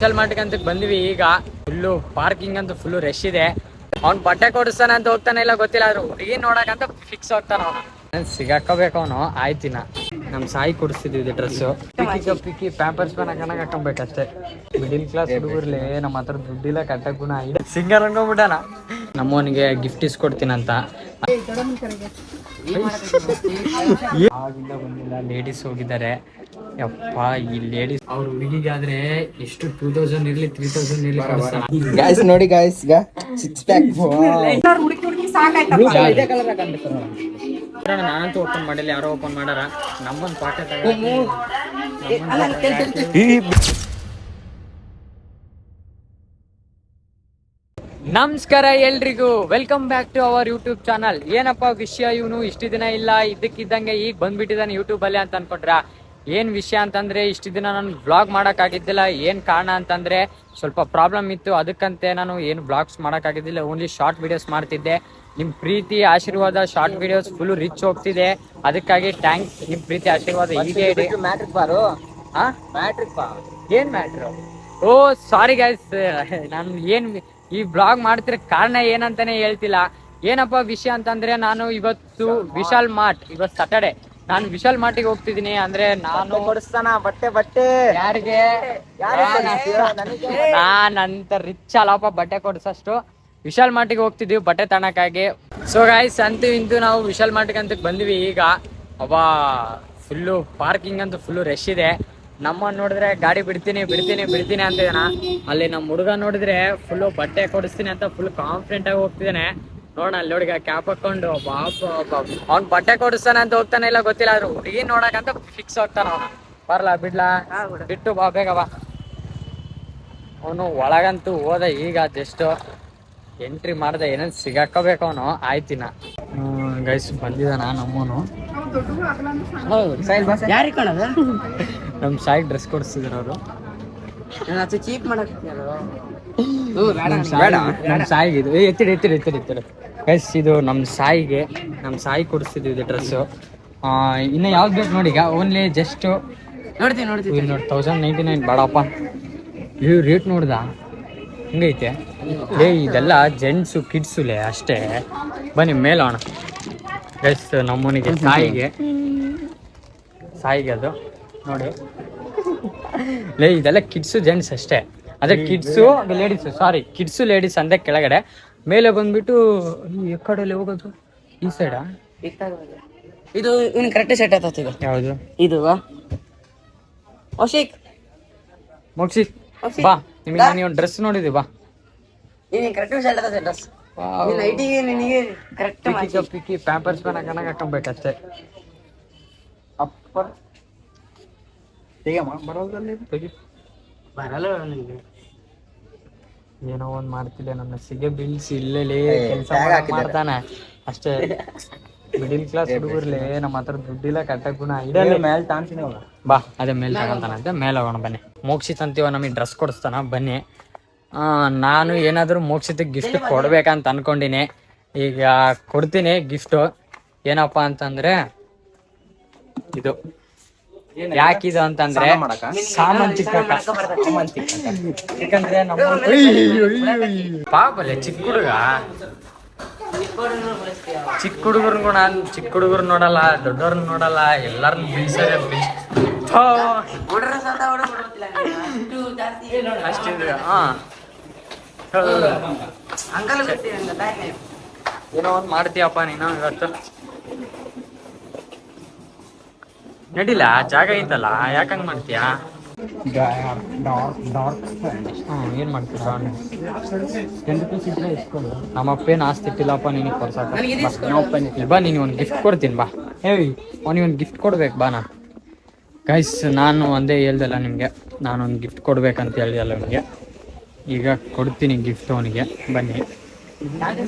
ವಿಶಾಲ್ ಮಾರ್ಟ್ಗೆ ಅಂತ ಬಂದ್ವಿ. ಈಗ ಫುಲ್ಲು ಪಾರ್ಕಿಂಗ್ ಅಂತೂ ಫುಲ್ಲು ರಶ್ ಇದೆ. ಅವ್ನು ಬಟ್ಟೆ ಕೊಡಿಸ್ತಾನೆ ಅಂತ ಹೋಗ್ತಾನೆ ಇಲ್ಲ ಗೊತ್ತಿಲ್ಲ, ಆದ್ರೂ ಹುಡುಗಿ ನೋಡಕಂತ ಫಿಕ್ಸ್ ಹೋಗ್ತಾನ ಅವನು. ಸಿಗಾಕೋಬೇಕು ಅವನು. ಆಯ್ತಿನ ನಮ್ ಸಾಯಿ ಕೊಡಿಸ್ತಿದ್ವಿ ಡ್ರೆಸ್ಸು ಪಿಕ್ಕಿ ಪ್ಯಾಂಪರ್ಸ್ ಪ್ಯಾನ್ ಹಾಕೊಂಬೇಕಷ್ಟೇ. ಮಿಡಿಲ್ ಕ್ಲಾಸ್ ಹುಡುಗರ್ಲಿ ನಮ್ಮ ಹತ್ರ ದುಡ್ಡಿಲ್ಲ ಕಟ್ಟ ಗುಣ ಇದೆ. ಸಿಂಗರ್ ಅನ್ಕೊಂಡ್ಬಿಟ್ಟಾನ. ನಮ್ಮವನಿಗೆ ಗಿಫ್ಟ್ ಇಸ್ಕೊಡ್ತೀನಂತ. ಆಗಿಂದ ಬಂದಿಲ್ಲ, ಲೇಡೀಸ್ ಹೋಗಿದ್ದಾರೆ. ಯಪ್ಪ ಈ ಲೇಡೀಸ್ ಅವ್ರ ಹುಡುಗಿಗಾದ್ರೆ ಎಷ್ಟು 2000 ಇರ್ಲಿ 3000 ಇರ್ಲಿ ಗಾಯ್ಸ್ ನೋಡಿ ಗಾಯ್ಸ್ ಈಗ 6 ಪ್ಯಾಕ್ ನಾನಂತೂ ಓಪನ್ ಮಾಡಿಲ್ಲ, ಯಾರೋ ಓಪನ್ ಮಾಡಾರ. ನಮ್ಮೊಂದು ಪಾಕೆಟ್ ನಮಸ್ಕಾರ ಎಲ್ರಿಗೂ, welcome back to our YouTube channel. ಏನಪ್ಪ ವಿಷಯ, ಇವನು ಇಷ್ಟು ದಿನ ಇಲ್ಲ ಇದ್ದಕ್ಕಿದ್ದಂಗೆ ಈಗ ಬಂದ್ಬಿಟ್ಟಿದ್ದಾನೆ ಯೂಟ್ಯೂಬ್ ಅಲ್ಲಿ ಅಂತ ಅನ್ಕೊಂಡ್ರ. ಏನ್ ವಿಷಯ ಅಂತಂದ್ರೆ, ಇಷ್ಟು ದಿನ ನಾನು ವ್ಲಾಗ್ ಮಾಡೋಕ್ಕಾಗಿದ್ದಿಲ್ಲ. ಏನ್ ಕಾರಣ ಅಂತಂದ್ರೆ ಸ್ವಲ್ಪ ಪ್ರಾಬ್ಲಮ್ ಇತ್ತು, ಅದಕ್ಕಂತೆ ನಾನು ಏನು ವ್ಲಾಗ್ಸ್ ಮಾಡೋಕ್ಕಾಗಿದ್ದಿಲ್ಲ. ಓನ್ಲಿ ಶಾರ್ಟ್ ವಿಡಿಯೋಸ್ ಮಾಡ್ತಿದ್ದೆ. ನಿಮ್ ಪ್ರೀತಿ ಆಶೀರ್ವಾದ ಶಾರ್ಟ್ ವಿಡಿಯೋಸ್ ಫುಲ್ ರಿಚ್ ಹೋಗ್ತಿದೆ, ಅದಕ್ಕಾಗಿ ಥ್ಯಾಂಕ್ಸ್. ನಿಮ್ ಪ್ರೀತಿ ಆಶೀರ್ವಾದ ಹೀಗೆ ಇದೆ. ಮ್ಯಾಟ್ರಿಕ್ ಬಾರು ಏನ್ ಮ್ಯಾಟ್ರು? ಓ ಸಾರಿ ಗೈಸ್, ನಾನು ಏನ್ ಈ ಬ್ಲಾಗ್ ಮಾಡ್ತಿರೋ ಕಾರಣ ಏನಂತಾನೆ ಹೇಳ್ತಿಲ್ಲ. ಏನಪ್ಪ ವಿಷಯ ಅಂತಂದ್ರೆ, ನಾನು ಇವತ್ತು ವಿಶಾಲ್ ಮಾರ್ಟ್, ಇವತ್ತು ಸ್ಯಾಟರ್ಡೆ, ನಾನು ವಿಶಾಲ್ ಮಾರ್ಟಿಗೆ ಹೋಗ್ತಿದ್ದೀನಿ. ಅಂದ್ರೆ ನಾನು ಕೊಡಿಸ್ತಾನ ಬಟ್ಟೆ ಯಾರಿಗೆ ನಾನಂತ ರಿಚ್ ಅಲ್ಲಪ್ಪ ಬಟ್ಟೆ ಕೊಡ್ಸಷ್ಟು. ವಿಶಾಲ್ ಮಾರ್ಟಿಗೆ ಹೋಗ್ತಿದೀವಿ ಬಟ್ಟೆ ತನಕಾಗಿ. ಸೊ ಗೈಸ್, ಅಂತೂ ಇಂತೂ ನಾವು ವಿಶಾಲ್ ಮಾರ್ಟಿಗೆ ಅಂತ ಬಂದ್ವಿ. ಈಗ ಫುಲ್ಲು ಪಾರ್ಕಿಂಗ್ ಅಂತೂ ಫುಲ್ಲು ರಶ್ ಇದೆ. ನಮ್ಮನ್ನು ನೋಡಿದ್ರೆ ಗಾಡಿ ಬಿಡ್ತೀನಿ ಅಂತ ಇದ್ದಾನ. ಅಲ್ಲಿ ನಮ್ಮ ಹುಡುಗ ನೋಡಿದ್ರೆ ಫುಲ್ಲು ಬಟ್ಟೆ ಕೊಡಿಸ್ತೀನಿ ಅಂತ ಫುಲ್ ಕಾನ್ಫಿಡೆಂಟ್ ಆಗಿ ಹೋಗ್ತಿದ್ದಾನೆ. ನೋಡ ಅಲ್ಲಿ ಹುಡುಗ ಕ್ಯಾಪ್ ಹಾಕೊಂಡು ಅವ್ನು ಬಟ್ಟೆ ಕೊಡಿಸ್ತಾನೆ ಅಂತ ಹೋಗ್ತಾನೆ ಇಲ್ಲ ಗೊತ್ತಿಲ್ಲ, ಆದ್ರೂ ಹುಡುಗಿ ನೋಡಕಂತ ಫಿಕ್ಸ್ ಹೋಗ್ತಾನ ಅವನು. ಬರ್ಲಾ ಬಿಡ್ಲಾ ಬಿಟ್ಟು ಬಾ, ಬೇಗ ಬಾ. ಅವನು ಒಳಗಂತೂ ಹೋದ, ಈಗ ಜಸ್ಟ್ ಎಂಟ್ರಿ ಮಾಡ್ದೆ, ಏನೇನು ಸಿಗಾಕೋಬೇಕು ಅವನು. ಆಯ್ತಿನ ಗೈಸ್ ಬಂದಿದ್ದಾನ ನಮ್ಮನು. ಯಾರಿಗೆ ಕಾಣದ ನಮ್ ಸಾಯಿಗೆ ಡ್ರೆಸ್ ಕೊಡಿಸ್ತಿದ್ರು ಅವರು. ಚೀಪ್ ಮಾಡಕ್ ನಮ್ ಸಾಯಿಗೆ ಇದು ಎತ್ತಿಡಿ ಗೈಸ್, ಇದು ನಮ್ ಸಾಯಿ ಕೊಡಿಸ್ತಿದ್ವಿ ಇದು ಡ್ರೆಸ್ಸು. ಇನ್ನ ಯಾವ್ದು ಬೇಕು ನೋಡಿ. ಈಗ ಓನ್ಲಿ ಜಸ್ಟ್ ನೋಡ್ತೀನಿ ನೋಡಿ 1099 ಬೇಡಪ್ಪ. ಇವ್ ರೇಟ್ ನೋಡ್ದ ಹಿಂಗೈತೆ. ಇದೆಲ್ಲ ಜೆಂಟ್ಸು ಕಿಡ್ಸುಲೆ ಅಷ್ಟೇ. ಬನ್ನಿ ಮೇಲೋಣ ಗೈಸ್. ನಮ್ಮನಿಗೆ ಸಾಯಿಗೆ ಅದು ನೋಡಿ ಇದೆಲ್ಲ ಕಿಡ್ಸು ಜೆಂಟ್ಸ್ ಅಷ್ಟೇ. ಅದೇ ಕಿಡ್ಸು ಲೇಡೀಸು, ಸಾರಿ ಕಿಡ್ಸು ಲೇಡೀಸ್ ಅಂದೆ ಕೆಳಗಡೆ. ಮೇಲೆ ಬಂದ್ಬಿಟ್ಟು ಈ ಕಡೆಯಲ್ಲಿ ಹೋಗೋದು ಈ ಸೈಡಾ? ಇದು ಇವ್ನು ಕರೆಕ್ಟ್ ಸೆಟ್ ಆಯ್ತು. ಈಗ ಯಾವುದು ಇದು ಮುಗಿಸಿ ಬಾ. ನಿಮಗೆ ನೀವು ಡ್ರೆಸ್ ನೋಡಿದ್ವಿ ಬಾ. ಕರೆಕ್ಟ್ ಸೆಟ್ ಆಯ್ತು ಡ್ರೆಸ್. ನಿನಗೆ ಕರೆಕ್ಟ್ ಪಿಕ್ಕಿ ಪ್ಯಾಂಪರ್ಸ್ ಪ್ಯಾನ್ ಹಾಕೊಂಬೇಕಷ್ಟೇ. ಅಪ್ಪರ್ ಬರಲ್ಲ ನಿಮಗೆ. ಏನೋ ಒಂದ್ ಮಾಡ್ತಿದ್ದೆ, ನನ್ನ ಸಿಗೆ ಬೀಳ್ಸಿ ಇಲ್ಲೇಲಿ ಕೆಲಸ ಮಾಡ್ತಾನೆ ಅಷ್ಟೇ. ಮಿಡಿಲ್ ಕ್ಲಾಸ್ ಹುಡುಗರ್ಲಿ ನಮ್ಮ ಹತ್ರ ದುಡ್ಡಿಲ್ಲ ಕಟ್ಟ ಗುಣ ಇದೆ. ಮೇಲೆ ತಾಂತೀನಿ ಬಾ, ಅದೇ ಮೇಲೆ ತಗೊಂತಾನಂತೆ. ಮೇಲೆ ಹೋಗೋಣ ಬನ್ನಿ. ಮೋಕ್ಷಿತ್ ಅಂತೀವ ನಮಗೆ ಡ್ರೆಸ್ ಕೊಡಿಸ್ತಾನ ಬನ್ನಿ. ನಾನು ಏನಾದರೂ ಮೋಕ್ಷಿತಕ್ಕೆ ಗಿಫ್ಟ್ ಕೊಡ್ಬೇಕಂತ ಅನ್ಕೊಂಡಿನಿ. ಈಗ ಕೊಡ್ತೀನಿ ಗಿಫ್ಟು. ಏನಪ್ಪ ಅಂತಂದ್ರೆ ಇದು ಯಾಕಿದು ಅಂತಂದ್ರೆ ಸಾಮಾನ್ ಚಿಕ್ಕ. ಯಾಕಂದ್ರೆ ನಮ್ಮ ಪಾಪಲೆ ಚಿಕ್ಕ ಹುಡುಗರು ನೋಡಲ್ಲ, ದೊಡ್ಡವ್ರನ್ನ ನೋಡಲ್ಲ, ಎಲ್ಲಾರನ್ನ ಬೀಳ್ಸೋದೇ ಅಷ್ಟಿದೆ. ಏನೋ ಒಂದು ಮಾಡ್ತೀಯಪ್ಪ ನೀನು ಇವತ್ತು. ನಡಿಲ್ಲ, ಜಾಗ ಐತಲ್ಲ, ಯಾಕಂಗ್ ಮಾಡ್ತೀಯಾ? ಏನ್ ಮಾಡ್ತೀರ? 10 ರೂಪೀಸ್ ಇದ್ರೆ ಇಸ್ಕೊಂಡು. ನಮ್ಮಪ್ಪೇನು ಆಸ್ತಿ ಇಟ್ಟಿಲ್ಲಪ್ಪ ನಿನಗೆ ಕೊಡ್ಸಾಕ. ಬಾ, ನೀನು ಒಂದು ಗಿಫ್ಟ್ ಕೊಡ್ತೀನಿ ಬಾ. ಅವನಿಗೆ ಒಂದು ಗಿಫ್ಟ್ ಕೊಡ್ಬೇಕು ಬಾ. ನಾನು ಗೈಸ್, ನಾನು ಒಂದೇ ಹೇಳ್ದಲ್ಲ ನಿಮಗೆ, ನಾನೊಂದು ಗಿಫ್ಟ್ ಕೊಡ್ಬೇಕಂತ ಹೇಳಿದಲ್ಲ ಅವನಿಗೆ. ಈಗ ಕೊಡ್ತೀನಿ ಗಿಫ್ಟ್ ಅವನಿಗೆ. ಬನ್ನಿ.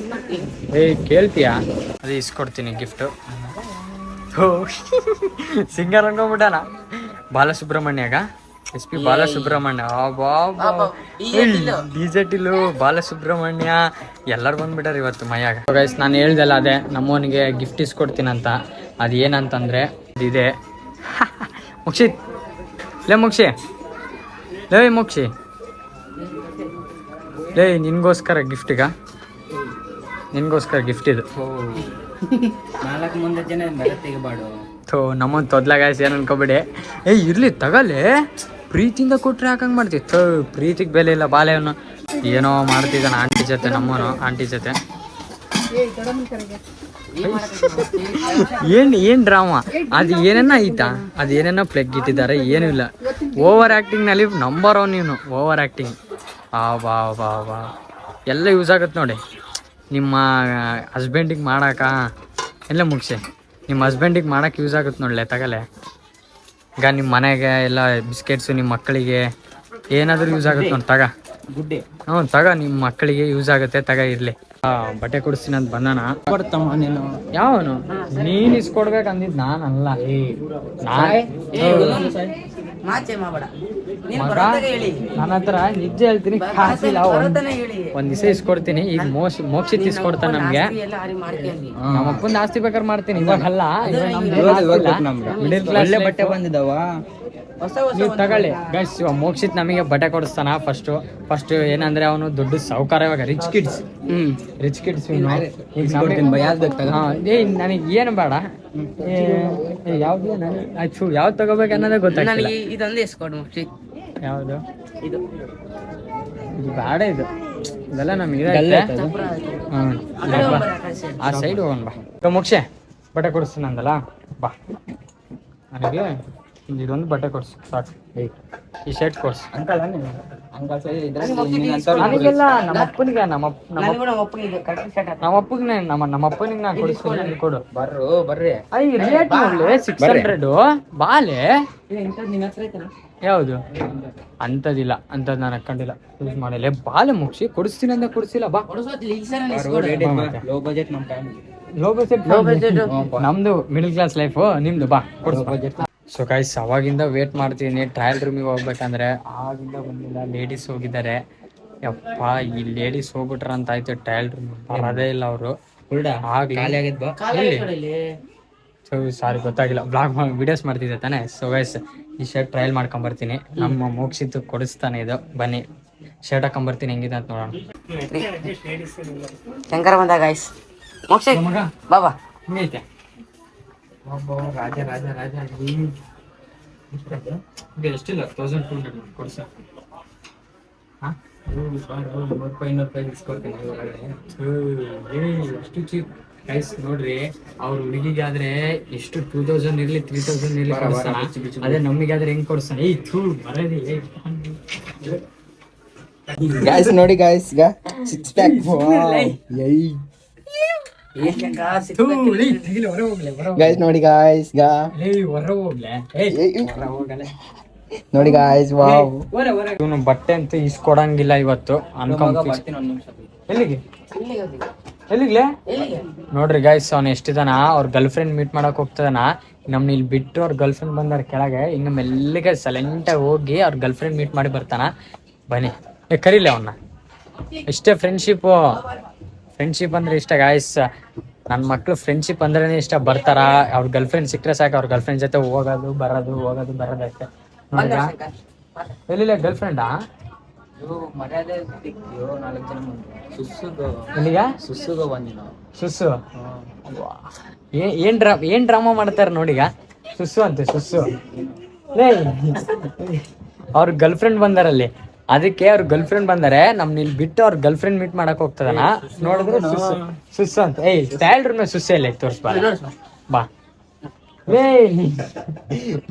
ಕೇಳ್ತೀಯಾ? ಅದೇ ಇಸ್ಕೊಡ್ತೀನಿ ಗಿಫ್ಟು. ಸಿಂಗರ್ ಅನ್ಕೊಂಡ್ಬಿಟ್ಟಾನ. ಬಾಲಸುಬ್ರಹ್ಮಣ್ಯಾಗ SP ಬಾಲಸುಬ್ರಹ್ಮಣ್ಯ, ಡಿಜೆಟಿಲು ಬಾಲಸುಬ್ರಹ್ಮಣ್ಯ ಎಲ್ಲರೂ ಬಂದ್ಬಿಟ್ಟಾರ ಇವತ್ತು ಮೈಯಾಗ. ಗೈಸ್, ನಾನು ಹೇಳ್ದಲ್ಲ ಅದೇ ನಮ್ಮವನಿಗೆ ಗಿಫ್ಟ್ ಇಸ್ಕೊಡ್ತೀನಂತ. ಅದು ಏನಂತಂದ್ರೆ ಇದೆ. ಮುಕ್ಷಿ ಲೇ ನಿನ್ಗೋಸ್ಕರ ಗಿಫ್ಟಿಗ ನಿನ್ಗೋಸ್ಕರ ಗಿಫ್ಟ್ ಇದು. 4 ಮುಂದೆ ಜನ ತೆಗಿಬಾಡು. ಥೋ ನಮ್ಮೊಂದು ತೊದ್ಲಾಗಾಯ್ಸ್ ಏನು ಅನ್ಕೋಬೇಡಿ. ಇರ್ಲಿ ತಗಲೆ, ಪ್ರೀತಿಯಿಂದ ಕೊಟ್ರೆ ಯಾಕಂಗೆ ಮಾಡ್ತೀವಿ? ಥೋ ಪ್ರೀತಿಗೆ ಬೆಲೆ ಇಲ್ಲ ಬಾಲೆ ಅವನು. ಏನೋ ಮಾಡ್ತಿದ್ದಾನೆ ಆಂಟಿ ಜೊತೆ, ನಮ್ಮನು ಆಂಟಿ ಜೊತೆ. ಏನ್ ಡ್ರಾಮಾ ಅದು, ಏನೇನ ಐತಾ ಅದು, ಏನೇನೋ ಪ್ಲೆಗ್ ಇಟ್ಟಿದ್ದಾರೆ, ಏನೂ ಇಲ್ಲ. ಓವರ್ ಆ್ಯಕ್ಟಿಂಗ್ನಲ್ಲಿ ನಂಬರ್ 1 ನೀನು. ಓವರ್ ಆ್ಯಕ್ಟಿಂಗ್ ಬಾ ಬಾ ಬಾ ಎಲ್ಲ ಯೂಸ್ ಆಗುತ್ತೆ ನೋಡಿ. ನಿಮ್ಮ ಹಸ್ಬೆಂಡಿಗೆ ಮಾಡಾಕ ಎಲ್ಲ ಮುಗಿಸಿ, ನಿಮ್ಮ ಹಸ್ಬೆಂಡಿಗೆ ಮಾಡಕ್ಕೆ ಯೂಸ್ ಆಗುತ್ತೆ ನೋಡಲೆ ತಗಲೆ. ಈಗ ನಿಮ್ಮ ಮನೆಗೆ ಎಲ್ಲ ಬಿಸ್ಕೆಟ್ಸು, ನಿಮ್ಮ ಮಕ್ಕಳಿಗೆ ಏನಾದರೂ ಯೂಸ್ ಆಗುತ್ತೆ ನೋಡಿ ತಗ. ಗುಡ್ಡೆ ತಗ, ನಿಮ್ಮ ಮಕ್ಕಳಿಗೆ ಯೂಸ್ ಆಗುತ್ತೆ ತಗ. ಇರಲಿ ಬಟ್ಟೆ ಕೊಡಿಸ್ತೀನಿ ಅಂತ ಬಂದಾನ. ಕೊಡ್ತಮ್ಮ ನೀನು. ಯಾವನು ನೀನು ಇಸ್ಕೊಡ್ಬೇಕು ಅಂದಿದ್ದು ನಾನಲ್ಲ. ಮಾಚೆ ಮಾಡಬೇಡ. ನನ್ನ ಹತ್ರ ನಿಜ ಹೇಳ್ತೀನಿ, ಕಾಸಿಲ್ಲ. ಒಂದ್ ದಿವಸ ಇಸ್ಕೊಡ್ತೀನಿ. ಈಗ ಮೋಕ್ಷಿತ್ ಇಸ್ಕೊಡ್ತಾನೆ ನಮ್ಗೆ. ನಮ್ಮ ಅಪ್ಪನ ಆಸ್ತಿ ಬೇಕಾದ್ರೆ ಮಾಡ್ತೀನಿ, ಇವಾಗಲ್ಲ. ಮಿಡಿಲ್ ಕ್ಲಾಸ್ ಬಟ್ಟೆ ಬಂದಿದ್ದಾವ. ನೀವು ತಗೊಳ್ಳಿ ಗೈಸ್. ಮೋಕ್ಷಿತ್ ನಮಗೆ ಬಟ್ಟೆ ಕೊಡಿಸ್ತಾನ. ಫಸ್ಟ್ ಏನಂದ್ರೆ ಅವನು ದೊಡ್ಡ ಸಾಹುಕಾರ. ಇವಾಗ ರಿಚ್ ಕಿಡ್ಸ್ ನನಗೆ ಏನು ಬೇಡ, ಯಾವ್ದು ಆಯ್ತು ಯಾವ್ದು ತಗೋಬೇಕು ಅನ್ನೋದೇ ಗೊತ್ತಾಗ್ತಿಲ್ಲ. ಇದೊಂದು ಎಸ್ಕೊಡು. ಯಾವುದು ಇದು ಬೇಡ, ಇದೆಲ್ಲ ನಮಗೆ ಆ ಸೈಡ್ ಹೋಗೋಣ ಬಾ. ಮೋಕ್ಷೆ ಬಟ್ಟೆ ಕೊಡಿಸ್ತೀನಿ ಅಂದಲ್ಲ, ಬಾ ನನಗೆ ಇದೊಂದು ಬಟ್ಟೆ ಕೊಡ್ಸು ಸಾಕು. ಈ ಶರ್ಟ್ ಕೊಡ್ಸು. ನನಗೆಲ್ಲ ನಮ್ಮಪ್ಪನಿಗೆ ನಾನು ಕೊಡಿಸ್ತೀನಿ. ಕೊಡು ಬರ್ರಿ. ರೇಟ್ ನೋಡ್ಲಿ 600 ಬಾಲೆ. ಯಾವುದು ಅಂಥದ್ದಿಲ್ಲ, ಅಂಥದ್ದು ನಾನು ಹಾಕೊಂಡಿಲ್ಲ, ಯೂಸ್ ಮಾಡಿಲ್ಲ. ಬಾಲೆ ಮುಗಿಸಿ ಕೊಡಿಸ್ತೀನಿ ಅಂತ ಕೊಡಿಸಿಲ್ಲ. ಬಾ ಲೋ ಬಜೆಟ್ ನಮ್ದು ಮಿಡಲ್ ಕ್ಲಾಸ್ ಲೈಫು, ನಿಮ್ದು ಬಾ ಕೊಡಿಸ್ ಬಜೆಟ್. ಸೊ ಗೈಸ್ ಅವಾಗಿಂದ ವೇಟ್ ಮಾಡ್ತೀನಿ ಟ್ರಯಲ್ ರೂಮಿಗೆ ಹೋಗ್ಬೇಕಂದ್ರೆ. ಆಗಿಂದ ಬಂದಿಲ್ಲ, ಲೇಡೀಸ್ ಹೋಗಿದ್ದಾರೆ. ಯಪ್ಪ ಈ ಲೇಡೀಸ್ ಹೋಗ್ಬಿಟ್ರ ಅಂತ ಆಯ್ತು. ಟ್ರಯಲ್ ರೂಮ್ ಬರೋದೇ ಇಲ್ಲ ಅವರು. ಸಾರಿ ಗೊತ್ತಾಗಿಲ್ಲ, ಬ್ಲಾಗ್ ವಿಡಿಯೋಸ್ ಮಾಡ್ತಿದ್ದೆ ತಾನೆ. ಸೊ ಗೈಸ್ ಈ ಶರ್ಟ್ ಟ್ರಯಲ್ ಮಾಡ್ಕೊಂಬರ್ತೀನಿ. ನಮ್ಮ ಮೋಕ್ಷಿತ್ ಕೊಡಿಸ್ತಾನೆ ಇದು. ಬನ್ನಿ ಶರ್ಟ್ ಹಾಕೊಂಬರ್ತೀನಿ, ಹೆಂಗಿದೆ ಅಂತ ನೋಡೋಣ. ಶಂಕರ ಬಂದ ಗೈಸ್. ಮೋಕ್ಷ ಬಾಬಾ ಹಿಂಗೈತೆ. ರಾಜ ರಾಜ ರಾಜ ಎಷ್ಟಿಲ್ಲ 1200 ಕೊಡ್ಸ. ಎಷ್ಟು ಚೀಪ್ ಗೈಸ್ ನೋಡ್ರಿ. ಅವ್ರ ಹುಡುಗಿಗಾದ್ರೆ ಎಷ್ಟು 2000 ಇರ್ಲಿ 3000 ಇರ್ಲಿ ಕೊಡಿಸ್ತಾನ. ಅದೇ ನಮಗಾದ್ರೆ ಹೆಂಗ್ ಕೊಡಿಸ್ತಾನ? ಗಾಯ್ಸ್ ನೋಡಿ ಗಾಯ್ಸ್, ಈಗ 6 ಪ್ಯಾಕ್ ಗೈಸ್ ನೋಡಿ ಗಾಯ್ಸ್, ನೋಡಿ ಗಾಯ್ಸ್. ವಾವ್, ಇವನು ಬಟ್ಟೆ ಅಂತ ಇಸ್ಕೊಡಂಗಿಲ್ಲ ಇವತ್ತು ಎಲ್ಲಿಗೆ ನೋಡ್ರಿ ಗೈಸ್. ಅವ್ನು ಎಷ್ಟಿದಾನ, ಅವ್ರ ಗರ್ಲ್ ಫ್ರೆಂಡ್ ಮೀಟ್ ಮಾಡಕ್ ಹೋಗ್ತದಾನ. ನಮ್ನ ಇಲ್ಲಿ ಬಿಟ್ಟು ಅವ್ರ ಗರ್ಲ್ ಫ್ರೆಂಡ್ ಬಂದಾರ ಕೆಳಗೆ. ಇನ್ನು ಮೆಲ್ಲಿಗೆ ಸೈಲೆಂಟಾಗಿ ಹೋಗಿ ಅವ್ರ ಗರ್ಲ್ ಫ್ರೆಂಡ್ ಮೀಟ್ ಮಾಡಿ ಬರ್ತಾನ. ಬನ್ನಿ ಕರೀಲಿ ಅವನ್ನ. ಇಷ್ಟೇ ಫ್ರೆಂಡ್ಶಿಪ್ ಅಂದ್ರೆ ಇಷ್ಟ ಗಾಯ್ಸ್. ನನ್ನ ಮಕ್ಳು ಫ್ರೆಂಡ್ಶಿಪ್ ಅಂದ್ರೇನೆ ಇಷ್ಟ. ಬರ್ತಾರ, ಅವ್ರ ಗರ್ಲ್ ಫ್ರೆಂಡ್ ಸಿಕ್ಕರೆ ಸಾಕು. ಅವ್ರ ಗರ್ಲ್ ಫ್ರೆಂಡ್ ಜೊತೆ ಹೋಗೋದು ಬರೋದು ಅಷ್ಟೇ. ಎಲ್ಲಿಲ್ಲ ಗರ್ಲ್ ಫ್ರೆಂಡಾ? ಸುಸ್ಸು ಏನ್ ಡ್ರಾಮಾ ಮಾಡ್ತಾರ ನೋಡಿಗ. ಸುಸ್ಸು ಲೇ ಅವ್ರ ಗರ್ಲ್ ಫ್ರೆಂಡ್ ಬಂದಾರಲ್ಲಿ. ಅದಕ್ಕೆ ಅವ್ರ ಗರ್ಲ್ ಫ್ರೆಂಡ್ ಬಂದಾರೆ. ನಮ್ನ ಇಲ್ಲಿ ಬಿಟ್ಟು ಅವ್ರ ಗರ್ಲ್ ಫ್ರೆಂಡ್ ಮೀಟ್ ಮಾಡಕ್ ಹೋಗ್ತದನ. ನೋಡಿದ್ರೆ ಸುಸ್ಸು ಅಂತ. ಟ್ರಯಲ್ ರೂಮ್ ಸುಸ್ಸು ಇಲ್ಲ ತೋರಿಸ್ಬಾ. ಬಾ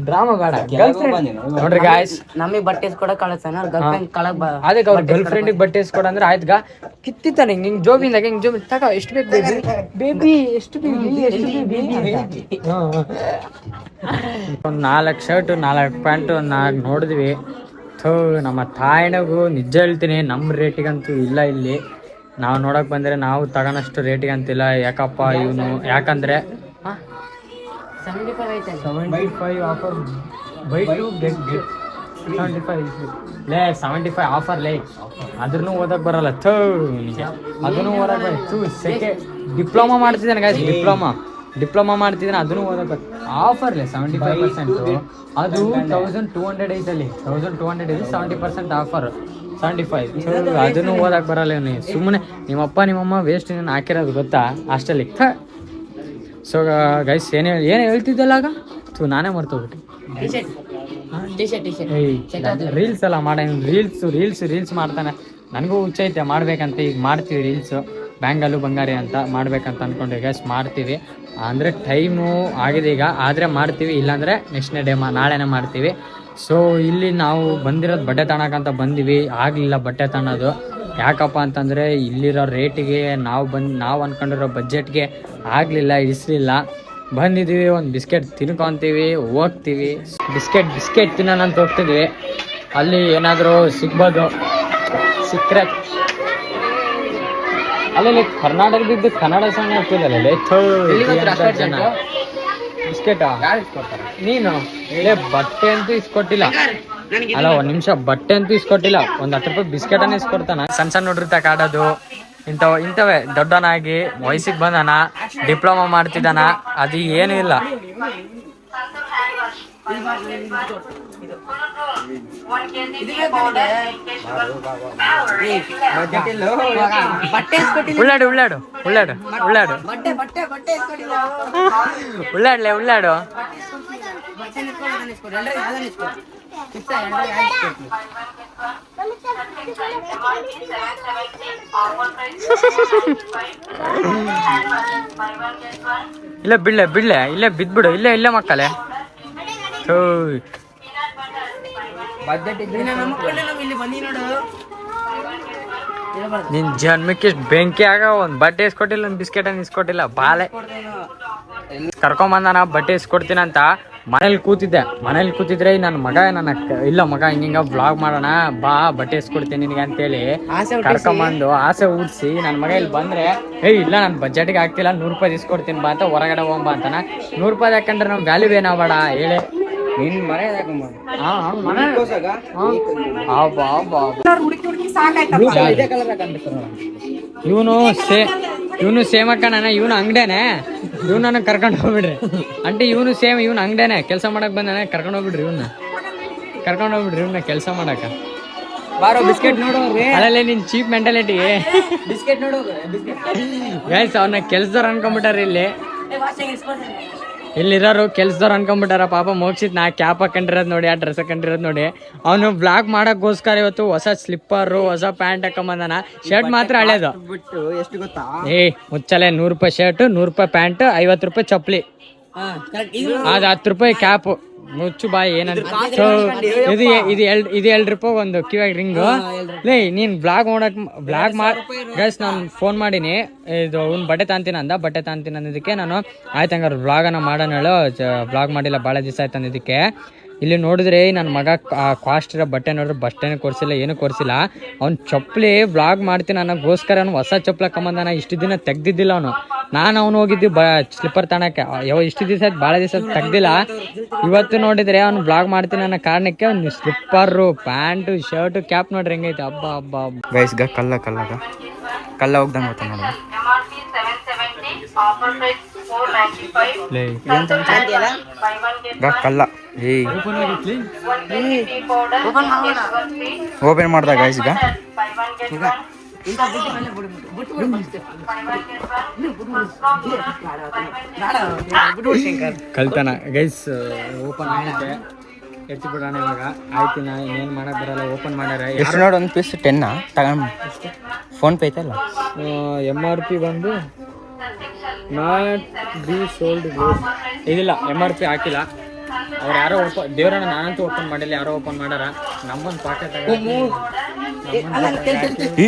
ಡ್ರಾಮಾ ಬೇಡ. ಗರ್ಲ್ ಫ್ರೆಂಡ್ ನೋಡ್ರಿ ಗಾಯ್ಸ್, ನಮಗೆ ಬಟ್ಟೆ ಕೊಡ ಕಳಸ್ತಾನ. ಗರ್ಲ್ ಫ್ರೆಂಡ್ ಕಳಕ್ ಅದಕ್ಕೆ ಅವ್ರ ಗರ್ಲ್ ಫ್ರೆಂಡಿಗೆ ಬಟ್ಟೆ ಇಸ್ಕೊಡ ಅಂದ್ರೆ ಆಯ್ತಗ. ಕಿತ್ತಿತ್ತಾನೆ ಹಿಂಗ್ ಜೋಬಿಂದಾಗ ಹಿಂಗ್ ಜೋಬಿ ತಗ. ಎಷ್ಟು ಬೇಕು ಬೇಬಿ? ಎಷ್ಟು ಬೇಬಿ? ಒಂದ್ 4 ಶರ್ಟ್ 4 ಪ್ಯಾಂಟು ನೋಡಿದ್ವಿ. ನಮ್ಮ ತಾಯಿನಗೂ ನಿಜ ಹೇಳ್ತೀನಿ, ನಮ್ಮ ರೇಟಿಗಂತೂ ಇಲ್ಲ ಇಲ್ಲಿ. ನಾವು ನೋಡಕ್ ಬಂದ್ರೆ ನಾವು ತಗೋನಷ್ಟು ರೇಟಿಗಂತಿಲ್ಲ. ಯಾಕಪ್ಪ ಇವನು, ಯಾಕಂದ್ರೆ 75 offer by two get 75 offer ಲೇ. ಅದ್ರೂ ಓದಕ್ ಬರಲ್ಲ. ಅದನ್ನು ಓದಕ್ ಡಿಪ್ಲೊಮಾ ಮಾಡ್ತಿದ್ದಾನೆ ಗಾಯ್ಸ್. ಡಿಪ್ಲೊಮಾ ಮಾಡ್ತಿದ್ದಾನೆ, ಅದನ್ನು ಓದಕ್ ಆಫರ್ ಲೇ. 75%. ಅದು 1200 ಐತಲ್ಲಿ. 1200 ಇದೆ, 70% ಆಫರ್. 75 ಅದನ್ನು ಓದಕ್ ಬರಲ್ಲ ನೀ ಸುಮ್ಮನೆ ನಿಮ್ಮಪ್ಪ ನಿಮ್ಮಮ್ಮ ವೇಸ್ಟ್ ನೀನು ಹಾಕಿರೋದು ಗೊತ್ತಾ ಹಾಸ್ಟೆಲಿಗೆ. ಸೊ ಗೈಸ್ ಏನು ಹೇಳ್ತಿದ್ದಲ್ಲ ಆಗ ನಾನೇ ಮರ್ತೋಗ್ಬಿಟ್ಟು. ರೀಲ್ಸ್ ಎಲ್ಲ ಮಾಡ ರೀಲ್ಸ್ ಮಾಡ್ತಾನೆ. ನನಗೂ ಹುಚ್ಚೈತೆ ಮಾಡ್ಬೇಕಂತ. ಈಗ ಮಾಡ್ತೀವಿ ರೀಲ್ಸು ಬ್ಯಾಂಗಲ್ಲು ಬಂಗಾರಿ ಅಂತ ಮಾಡ್ಬೇಕಂತ ಅಂದ್ಕೊಂಡ್ರೆ ಗೈಸ್ ಮಾಡ್ತೀವಿ. ಅಂದರೆ ಟೈಮು ಆಗಿದೆ ಈಗ, ಆದರೆ ಮಾಡ್ತೀವಿ, ಇಲ್ಲಾಂದರೆ ನೆಕ್ಸ್ಟ್ನೇ ಡೇ ನಾಳೆನೇ ಮಾಡ್ತೀವಿ. ಸೊ ಇಲ್ಲಿ ನಾವು ಬಂದಿರೋದು ಬಟ್ಟೆ ತಗೊಳಕಂತ ಬಂದಿವಿ, ಆಗಲಿಲ್ಲ ಬಟ್ಟೆ ತಗೊಳೋದು. ಯಾಕಪ್ಪ ಅಂತಂದರೆ ಇಲ್ಲಿರೋ ರೇಟಿಗೆ ನಾವು ಅಂದ್ಕೊಂಡಿರೋ ಬಜೆಟ್ಗೆ ಆಗಲಿಲ್ಲ, ಇಳಿಸ್ಲಿಲ್ಲ. ಬಂದಿದ್ದೀವಿ, ಒಂದು ಬಿಸ್ಕೆಟ್ ತಿನ್ಕೊತೀವಿ, ಹೋಗ್ತೀವಿ. ಬಿಸ್ಕೆಟ್ ತಿನ್ನೋಣ ಅಂತ ಹೋಗ್ತಿದ್ವಿ. ಅಲ್ಲಿ ಏನಾದರೂ ಸಿಗ್ಬೋದು, ಸಿಕ್ಕರೆ ಅಲ್ಲಿ ಕರ್ನಾಟಕದಿದ್ದು ಕನ್ನಡ ಸಾಂಗ್ ಆಗ್ತಿಲ್ಲ ಜನ. ಬಿಸ್ಕೆಟಾ ನೀನು ಇಲ್ಲೇ ಬಟ್ಟೆ ಅಂತೂ ಇಸ್ಕೊಟ್ಟಿಲ್ಲ. ಅಲ್ಲ ಒಂದ್ ನಿಮಿಷ, ಬಟ್ಟೆ ಅಂತೂ ಇಸ್ಕೊಟ್ಟಿಲ್ಲ. ಒಂದ್ 10 ರೂಪಾಯಿ ಬಿಸ್ಕೆಟನ್ನ ಇಸ್ಕೊಡ್ತಾನ. ಸಣ್ಣ ಹುಡುಗ್ರ ತಕ ಆಡೋದು ಇಂಥವೇ. ದೊಡ್ಡವನಾಗಿ ವಯಸ್ಸಿಗೆ ಬಂದಾನ, ಡಿಪ್ಲೊಮಾ ಮಾಡ್ತಿದ್ದಾನ, ಅದು ಏನೂ ಇಲ್ಲ. ಉಳ್ಳಾಡು ಇಲ್ಲ ಬಿಡ್ಲೆ ಇಲ್ಲೇ ಬಿದ್ಬಿಡು, ಇಲ್ಲೇ ಮಕ್ಕಳೇ. ನಿನ್ ಜನ್ಮಕ್ಕೆ ಬೆಂಕಿ ಆಗ ಒಂದ್ ಬಟ್ಟೆ ಇಸ್ಕೊಟ್ಟಿಲ್ಲ, ಒಂದ್ ಬಿಸ್ಕೆಟ್ ಅನ್ನ ಇಸ್ಕೊಟ್ಟಿಲ್ಲ. ಬಾಲೆ ಕರ್ಕೊಂಬಂದಾನ ಬಟ್ಟೆ ಇಸ್ಕೊಡ್ತೀನಿ ಅಂತ. ಮನೇಲಿ ಕೂತಿದ್ರೆ ನನ್ನ ಮಗ ಇಲ್ಲ ಮಗ ಹಿಂಗ ವ್ಲಾಗ್ ಮಾಡೋಣ ಬಾ ಬಟ್ಟೆ ಇಸ್ಕೊಡ್ತೀನಿ ನಿನಗೆ ಅಂತೇಳಿ ಕರ್ಕೊಂಬಂದು ಆಸೆ ಊಡ್ಸಿ ನನ್ನ ಮಗ ಇಲ್ಲಿ ಬಂದ್ರೆ ಇಲ್ಲ ನನ್ನ ಬಜೆಟ್ಗೆ ಆಗ್ತಿಲ್ಲ, 100 ರೂಪಾಯಿ ಇಸ್ಕೊಡ್ತೀನಿ ಬಾ ಅಂತ ಹೊರಗಡೆ ಹೋಗ್ಬ ಅಂತಾನ. 100 ರೂಪಾಯಿ ಯಾಕಂದ್ರೆ ನಾವು ವ್ಯಾಲ್ಯೂ ಏನಾಗಬೇಡ ಹೇಳಿ. ಇವನು ಸೇಮ್ ಅಕ್ಕಣ, ಇವನು ಅಂಗಡೇನೆ, ಇವನನ್ನ ಕರ್ಕೊಂಡು ಹೋಗ್ಬಿಡ್ರಿ. ಅಂಟಿ ಇವನು ಸೇಮ್, ಇವನು ಅಂಗಡೇನೆ ಕೆಲಸ ಮಾಡಕ್ ಬಂದಾನೆ, ಕರ್ಕೊಂಡು ಹೋಗ್ಬಿಡ್ರಿ ಇವನ್ನ ಕೆಲಸ ಮಾಡಕ. ಬಿಸ್ಕೆಟ್ ನೋಡೋರಿ ಅಲ್ಲೇ ನಿನ್ ಚೀಪ್ ಮೆಂಟಾಲಿಟಿಗೆ ಬಿಸ್ಕೆಟ್ ನೋಡೋ ಗೈಸ್. ಅವ್ನ ಕೆಲ್ಸದವ್ರು ಅನ್ಕೊಂಡ್ಬಿಟ್ಟಾರ ಇಲ್ಲಿರೋರು ಕೆಲ್ಸದವ್ರು ಅನ್ಕೊಂಡ್ಬಿಟ್ಟಾರ. ಪಾಪ ಮೋಕ್ಷಿತ್ ನಾ ಕ್ಯಾಪ್ ಹಾಕೊಂಡಿರೋದು ನೋಡಿ, ಆ ಡ್ರೆಸ್ ಹಾಕೊಂಡಿರೋದು ನೋಡಿ. ಅವನು ಬ್ಲಾಗ್ ಮಾಡಕ್ಕೋಸ್ಕರ ಇವತ್ತು ಹೊಸ ಸ್ಲಿಪ್ಪರು, ಹೊಸ ಪ್ಯಾಂಟ್ ಹಾಕೊಂಬಂದಾನ. ಶರ್ಟ್ ಮಾತ್ರ ಹಳೇದು. ಎಷ್ಟು ಗೊತ್ತಾ? ಮುಚ್ಚಲೆ 100 ರೂಪಾಯಿ ಶರ್ಟ್, 100 ರೂಪಾಯಿ ಪ್ಯಾಂಟ್, 50 ರೂಪಾಯಿ ಚಪ್ಪಲಿ, ಅದು 10 ರೂಪಾಯಿ ಕ್ಯಾಪು. ಮುಚ್ಚು ಬಾಯಿ ಏನಂತ ಇದು 2 ರೂಪಾಯಿ ಒಂದು ಕಿವಾಗ ರಿಂಗು. ನೀನ್ ಬ್ಲಾಗ್ ಗೈಸ್ ನಾನು ಫೋನ್ ಮಾಡೀನಿ, ಇದು ಅವ್ನು ಬಟ್ಟೆ ತಾಂತೀನಿ ಅಂದಿದ್ದಕ್ಕೆ ನಾನು ಆಯ್ತು ಹಂಗಾರೆ ಬ್ಲಾಗನ್ನ ಮಾಡೋಣ ಹೇಳು. ಬ್ಲಾಗ್ ಮಾಡಿಲ್ಲ ಭಾಳ ದಿವಸ ಆಯ್ತು ಅಂದಿದ್ದಕ್ಕೆ. ಇಲ್ಲಿ ನೋಡಿದ್ರೆ ನನ್ನ ಮಗ ಕಾಸ್ಟ್ ಇರೋ ಬಟ್ಟೆ ನೋಡಿದ್ರೆ ಬಟ್ಟೆನೇ ಕೊಡ್ಸಿಲ್ಲ, ಏನೂ ಕೊಡ್ಸಿಲ್ಲ. ಅವ್ನು ಚಪ್ಪಲಿ ಬ್ಲಾಗ್ ಮಾಡ್ತೀನಿ ಅನ್ನೋಕ್ಕೋಸ್ಕರ ಅವ್ನು ಹೊಸ ಚಪ್ಪಲಿ ಹಾಕೊಂಬಂದಾನ. ಇಷ್ಟು ದಿನ ತೆಗ್ದಿದ್ದಿಲ್ಲ ಅವನು ಹೋಗಿದ್ದು ಸ್ಲಿಪ್ಪರ್ ತಾಣಕ್ಕೆ. ಇಷ್ಟು ದಿವಸ ಆಯ್ತು, ಭಾಳ ದಿವಸ ತೆಗ್ದಿಲ್ಲ. ಇವತ್ತು ನೋಡಿದ್ರೆ ಅವ್ನು ಬ್ಲಾಗ್ ಮಾಡ್ತೀನಿ ಅನ್ನೋ ಕಾರಣಕ್ಕೆ ಅವ್ನು ಸ್ಲಿಪ್ಪರು, ಪ್ಯಾಂಟು, ಶರ್ಟು, ಕ್ಯಾಪ್ ನೋಡ್ರಿ ಹೆಂಗೈತೆ. ಹಬ್ಬ ಗೈಸ್ಗ ಕಲ್ಲ ಹೋಗ್ದಂಗೆ ಗೊತ್ತಾ ನೋಡಿ. ಕಲ್ಲ ಓಪನ್ ಮಾಡ್ದ ಗೈಸ್. ಈಗ ಕಲ್ತಾನ ಗೈಸ್. ಓಪನ್ ಆಗಿದೆ, ಎತ್ತಿ ಬಿಡೋಣ ಇವಾಗ. ಆಯ್ತು, ನಾ ಇನ್ನೇನು ಮಾಡಕ್ ಬರಲ್ಲ. ಓಪನ್ ಮಾಡ್ಯಾರ. ಎಷ್ಟು ನೋಡಿ ಒಂದು ಪೀಸ್ 10 ತಗೊಂಡು ಫೋನ್ ಪೇ ಐತಲ್ಲ. MRP ಬಂದು ನಾಟ್ ಬಿ ಸೋಲ್ಡ್. ಇದಿಲ್ಲ, MRP ಹಾಕಿಲ್ಲ. ಅವ್ರು ಯಾರೋ ದೇವ್ರನ್ನ ನಾನಂತೂ ಓಪನ್ ಮಾಡಿಲ್ಲ, ಯಾರೋ ಓಪನ್ ಮಾಡ್ಯಾರ. ನಮ್ಮೊಂದು ಪಾಕೆಟ್ ಈ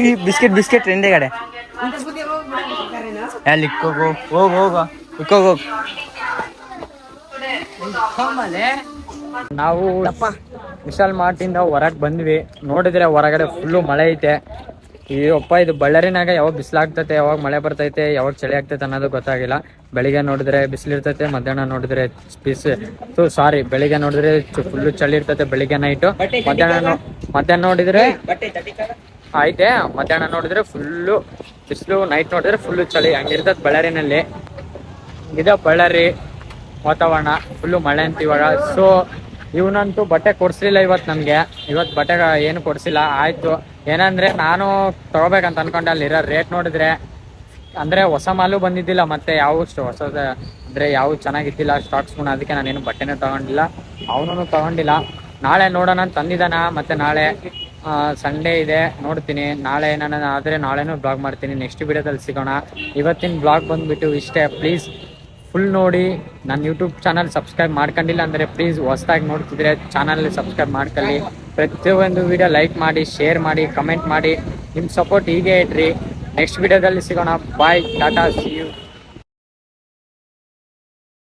ಬಿಸ್ಕೆಟ್ ಎಂಡೆ ಕಡೆ ಅಲ್ಲಿ ಹೋಗ ನಾವು ವಿಶಾಲ್ ಮಾರ್ಟಿಂದ ಹೊರಗೆ ಬಂದ್ವಿ. ನೋಡಿದ್ರೆ ಹೊರಗಡೆ ಫುಲ್ಲು ಮಳೆ ಐತೆ. ಇದು ಬಳ್ಳಾರಿನಾಗ ಯಾವಾಗ ಬಿಸಿಲಾಗ್ತೈತೆ, ಯಾವಾಗ ಮಳೆ ಬರ್ತೈತೆ, ಯಾವಾಗ ಚಳಿ ಆಗ್ತೈತೆ ಅನ್ನೋದು ಗೊತ್ತಾಗಿಲ್ಲ. ಬೆಳಿಗ್ಗೆ ನೋಡಿದ್ರೆ ಬಿಸಿಲಿರ್ತೈತೆ, ಮಧ್ಯಾಹ್ನ ನೋಡಿದ್ರೆ ಬೆಳಿಗ್ಗೆ ನೋಡಿದ್ರೆ ಫುಲ್ಲು ಚಳಿ ಇರ್ತೈತೆ ಬೆಳಿಗ್ಗೆ ನೈಟು. ಮಧ್ಯಾಹ್ನ ನೋಡಿದ್ರೆ ಐತೆ, ಮಧ್ಯಾಹ್ನ ನೋಡಿದ್ರೆ ಫುಲ್ಲು ಬಿಸಿಲು, ನೈಟ್ ನೋಡಿದ್ರೆ ಫುಲ್ಲು ಚಳಿ. ಹಂಗಿರ್ತೈತೆ ಬಳ್ಳಾರಿನಲ್ಲಿ. ಇದೆ ಬಳ್ಳಾರಿ ವಾತಾವರಣ, ಫುಲ್ಲು ಮಳೆ ಅಂತ ಇವಾಗ. ಸೊ ಇವನಂತೂ ಬಟ್ಟೆ ಕೊಡಿಸ್ಲಿಲ್ಲ ಇವತ್ತು ನಮಗೆ. ಇವತ್ತು ಬಟ್ಟೆ ಏನು ಕೊಡಿಸಿಲ್ಲ. ಆಯಿತು ಏನಂದರೆ ನಾನು ತೊಗೋಬೇಕಂತ ಅನ್ಕೊಂಡೆ, ಅಲ್ಲಿರೋ ರೇಟ್ ನೋಡಿದ್ರೆ ಅಂದರೆ ಹೊಸ ಮಾಲು ಬಂದಿದ್ದಿಲ್ಲ, ಮತ್ತು ಯಾವ ಹೊಸದ ಅಂದರೆ ಯಾವ ಚೆನ್ನಾಗಿದ್ದಿಲ್ಲ ಸ್ಟಾಕ್ಸ್ಗಳು, ಅದಕ್ಕೆ ನಾನೇನು ಬಟ್ಟೆನೇ ತೊಗೊಂಡಿಲ್ಲ, ಅವನು ತೊಗೊಂಡಿಲ್ಲ. ನಾಳೆ ನೋಡೋಣ ಅಂತ ತಂದಿದ್ದಾನ, ಮತ್ತು ನಾಳೆ ಸಂಡೇ ಇದೆ, ನೋಡ್ತೀನಿ. ನಾಳೆ ನಾನು ಆದರೆ ನಾಳೆನೂ ಬ್ಲಾಗ್ ಮಾಡ್ತೀನಿ. ನೆಕ್ಸ್ಟ್ ವಿಡಿಯೋದಲ್ಲಿ ಸಿಗೋಣ. ಇವತ್ತಿನ ಬ್ಲಾಗ್ ಬಂದುಬಿಟ್ಟು ಇಷ್ಟೇ. ಪ್ಲೀಸ್ ಫುಲ್ ನೋಡಿ. ನನ್ನ ಯೂಟ್ಯೂಬ್ ಚಾನಲ್ ಸಬ್ಸ್ಕ್ರೈಬ್ ಮಾಡ್ಕೊಂಡಿಲ್ಲ ಅಂದರೆ ಪ್ಲೀಸ್ ಹೊಸ್ದಾಗಿ ನೋಡ್ತಿದ್ರೆ ಚಾನಲ್ ಸಬ್ಸ್ಕ್ರೈಬ್ ಮಾಡ್ಕೊಳ್ಳಿ. ಪ್ರತಿಯೊಂದು ವಿಡಿಯೋ ಲೈಕ್ ಮಾಡಿ, ಶೇರ್ ಮಾಡಿ, ಕಮೆಂಟ್ ಮಾಡಿ. ನಿಮ್ಮ ಸಪೋರ್ಟ್ ಹೀಗೆ ಇಡ್ರಿ. ನೆಕ್ಸ್ಟ್ ವಿಡಿಯೋದಲ್ಲಿ ಸಿಗೋಣ. ಬಾಯ್, ಟಾಟಾ, ಸಿ ಯು.